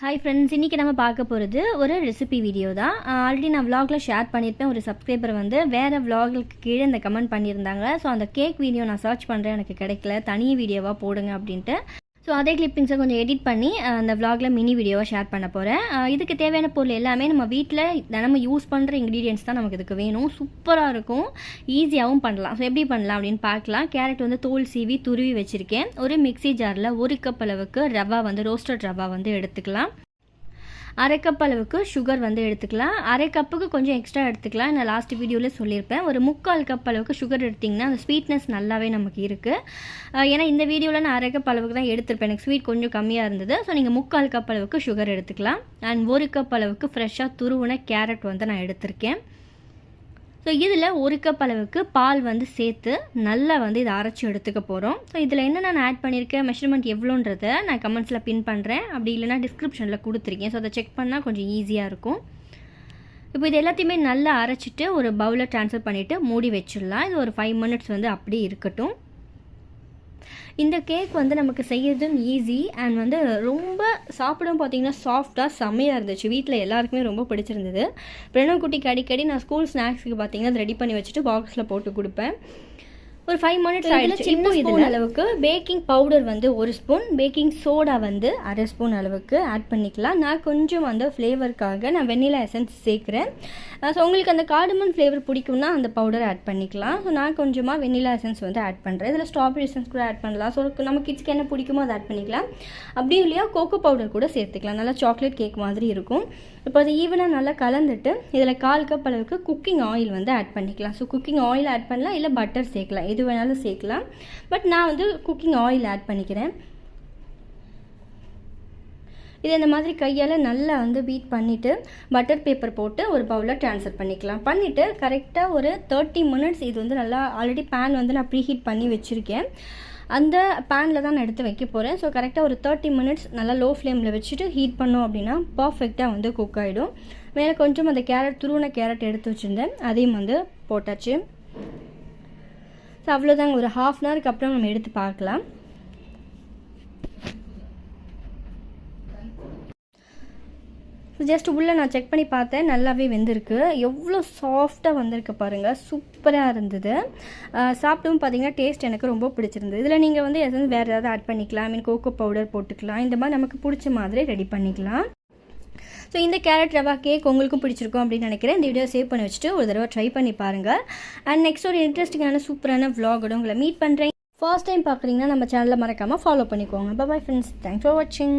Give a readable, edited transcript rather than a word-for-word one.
Hi friends, இன்றைக்கி நம்ம பார்க்க போகிறது ஒரு ரெசிபி வீடியோ தான். ஆல்ரெடி நான் விலாகில் ஷேர் பண்ணியிருப்பேன். ஒரு சப்ஸ்கிரைபர் வந்து வேறு விலாகுக்கு கீழே இந்த கமெண்ட் பண்ணியிருந்தாங்க. ஸோ அந்த கேக் வீடியோ நான் சர்ச் பண்ணுறேன், எனக்கு கிடைக்கல, தனி வீடியோவாக போடுங்க அப்படின்ட்டு. ஸோ அதே கிளிப்பிங்ஸை கொஞ்சம் எடிட் பண்ணி அந்த விலாகில் மினி வீடியோவாக ஷேர் பண்ண போகிறேன். இதுக்கு தேவையான பொருள் எல்லாமே நம்ம வீட்டில் நம்ம யூஸ் பண்ணுற இன்க்ரீடியன்ஸ் தான் நமக்கு இதுக்கு வேணும். சூப்பராக இருக்கும், ஈஸியாகவும் பண்ணலாம். ஸோ எப்படி பண்ணலாம் அப்படின்னு பார்க்கலாம். கேரட் வந்து தோல் சீவி துருவி வச்சுருக்கேன். ஒரு மிக்சி ஜாரில் 1 கப் அளவுக்கு ரவா வந்து ரோஸ்டட் ரவா வந்து எடுத்துக்கலாம். 1/2 கப் அளவுக்கு சுகர் வந்து எடுத்துக்கலாம். 1/2 கப்புக்கு கொஞ்சம் எக்ஸ்ட்ரா எடுத்துக்கலாம். நான் லாஸ்ட் வீடியோவில் சொல்லியிருப்பேன். ஒரு 3/4 கப் அளவுக்கு சுகர் எடுத்திங்கன்னா அந்த ஸ்வீட்னஸ் நல்லாவே நமக்கு இருக்குது. ஏன்னா இந்த வீடியோவில் நான் 1/2 கப் அளவுக்கு தான் எடுத்திருப்பேன். எனக்கு ஸ்வீட் கொஞ்சம் கம்மியாக இருந்தது. ஸோ நீங்கள் 3/4 கப் அளவுக்கு சுகர் எடுத்துக்கலாம். அண்ட் 1 கப் அளவுக்கு ஃப்ரெஷ்ஷாக துருவின கேரட் வந்து நான் எடுத்திருக்கேன். ஸோ இதில் 1 கப் அளவுக்கு பால் வந்து சேர்த்து நல்லா வந்து இதை அரைச்சி எடுத்துக்க போகிறோம். ஸோ இதில் என்ன நான் ஆட் பண்ணியிருக்கேன், மெஷர்மெண்ட் எவ்வளோன்றதை நான் கமெண்ட்ஸில் பின் பண்ணுறேன், அப்படி இல்லைனா டிஸ்கிரிப்ஷனில் கொடுத்துருக்கேன். ஸோ அதை செக் பண்ணால் கொஞ்சம் ஈஸியாக இருக்கும். இப்போ இது எல்லாத்தையுமே நல்லா அரைச்சிட்டு ஒரு பவுலில் ட்ரான்ஸ்ஃபர் பண்ணிவிட்டு மூடி வச்சிடலாம். இது ஒரு 5 மினிட்ஸ் வந்து அப்படியே இருக்கட்டும். இந்த கேக் வந்து நமக்கு செய்யறதும் ஈஸி அண்ட் வந்து ரொம்ப சாப்பிடும் பார்த்திங்கன்னா சாஃப்டாக செம்மையாக இருந்துச்சு. வீட்டில் எல்லாருக்குமே ரொம்ப பிடிச்சிருந்தது. பிரணவ் குட்டிக்கு அடிக்கடி நான் ஸ்கூல் ஸ்நாக்ஸுக்கு பார்த்திங்கன்னா அதை ரெடி பண்ணி வச்சுட்டு பாக்ஸில் போட்டு கொடுப்பேன். ஒரு 5 மினிட்ஸ் ஆகிடுச்சு. இப்போ இதில் அளவுக்கு பேக்கிங் பவுடர் வந்து 1 ஸ்பூன், பேக்கிங் சோடா வந்து 1/2 ஸ்பூன் அளவுக்கு ஆட் பண்ணிக்கலாம். நான் கொஞ்சம் வந்து ஃப்ளேவருக்காக நான் வெண்ணிலா எசன்ஸ் சேர்க்குறேன். ஸோ உங்களுக்கு அந்த கார்டமன் ஃப்ளேவர் பிடிக்கும்னா அந்த பவுடர் ஆட் பண்ணிக்கலாம். ஸோ நான் கொஞ்சமாக வெண்ணிலா எசன்ஸ் வந்து ஆட் பண்ணுறேன். இதில் ஸ்ட்ராபெரி எசன்ஸ் கூட ஆட் பண்ணலாம். ஸோ நம்ம கிட்ஸ்க்கு என்ன பிடிக்குமோ அதை ஆட் பண்ணிக்கலாம். அப்படியும் இல்லையா கோகோ பவுடர் கூட சேர்த்துக்கலாம். நல்லா சாக்லேட் கேக் மாதிரி இருக்கும். இப்போ அது ஈவனாக நல்லா கலந்துட்டு இதில் 1/4 கப் அளவுக்கு குக்கிங் ஆயில் வந்து ஆட் பண்ணிக்கலாம். ஸோ குக்கிங் ஆயில் ஆட் பண்ணலாம், இல்லை பட்டர் சேர்க்கலாம், எது வேணாலும் சேர்க்கலாம். பட் நான் வந்து குக்கிங் ஆயில் ஆட் பண்ணிக்கிறேன். இது இந்த மாதிரி கையால் நல்லா வந்து பீட் பண்ணிவிட்டு பட்டர் பேப்பர் போட்டு ஒரு பவுலில் ட்ரான்ஸ்ஃபர் பண்ணிக்கலாம். பண்ணிவிட்டு கரெக்டாக ஒரு 30 மினிட்ஸ் இது வந்து நல்லா ஆல்ரெடி பேன் வந்து நான் ப்ரீஹீட் பண்ணி வச்சுருக்கேன். அந்த பேனில் தான் நான் எடுத்து வைக்க போகிறேன். ஸோ கரெக்டாக ஒரு 30 மினிட்ஸ் நல்லா லோ ஃப்ளேமில் வச்சுட்டு ஹீட் பண்ணோம் அப்படின்னா பர்ஃபெக்டாக வந்து குக் ஆகிடும். மேலே கொஞ்சம் அந்த துருவின கேரட் எடுத்து வச்சுருந்தேன், அதையும் வந்து போட்டாச்சு. ஸோ அவ்வளோதாங்க. ஒரு 1/2 ஹவருக்கு அப்புறம் நம்ம எடுத்து பார்க்கலாம். ஜஸ்ட் உள்ளே நான் செக் பண்ணி பார்த்தேன், நல்லாவே வெந்திருக்கு. எவ்வளோ சாஃப்டாக வந்திருக்கு பாருங்கள், சூப்பராக இருந்தது. சாப்பிட்டும் பார்த்தீங்கன்னா டேஸ்ட் எனக்கு ரொம்ப பிடிச்சிருந்தது. இதில் நீங்கள் வந்து எதுவும் வேறு ஏதாவது ஆட் பண்ணிக்கலாம். ஐ மீன் கோகோ பவுடர் போட்டுக்கலாம். இந்த மாதிரி நமக்கு பிடிச்ச மாதிரி ரெடி பண்ணிக்கலாம். ஸோ இந்த கேரட் ரவா கேக் உங்களுக்கும் பிடிச்சிருக்கும் அப்படின்னு நினைக்கிறேன். இந்த வீடியோ சேவ் பண்ணி வச்சுட்டு ஒரு தடவை ட்ரை பண்ணி பாருங்கள். அண்ட் நெக்ஸ்ட் ஒரு இன்ட்ரெஸ்டிங்கான சூப்பரான vlog-ஓட உங்களை மீட் பண்ணுறேன். ஃபர்ஸ்ட் டைம் பார்க்குறீங்கன்னா நம்ம சேனலில் மறக்காமல் ஃபாலோ பண்ணிக்கோங்க. பாய் ஃப்ரெண்ட்ஸ், தேங்க்ஸ் ஃபார் வாட்சிங்.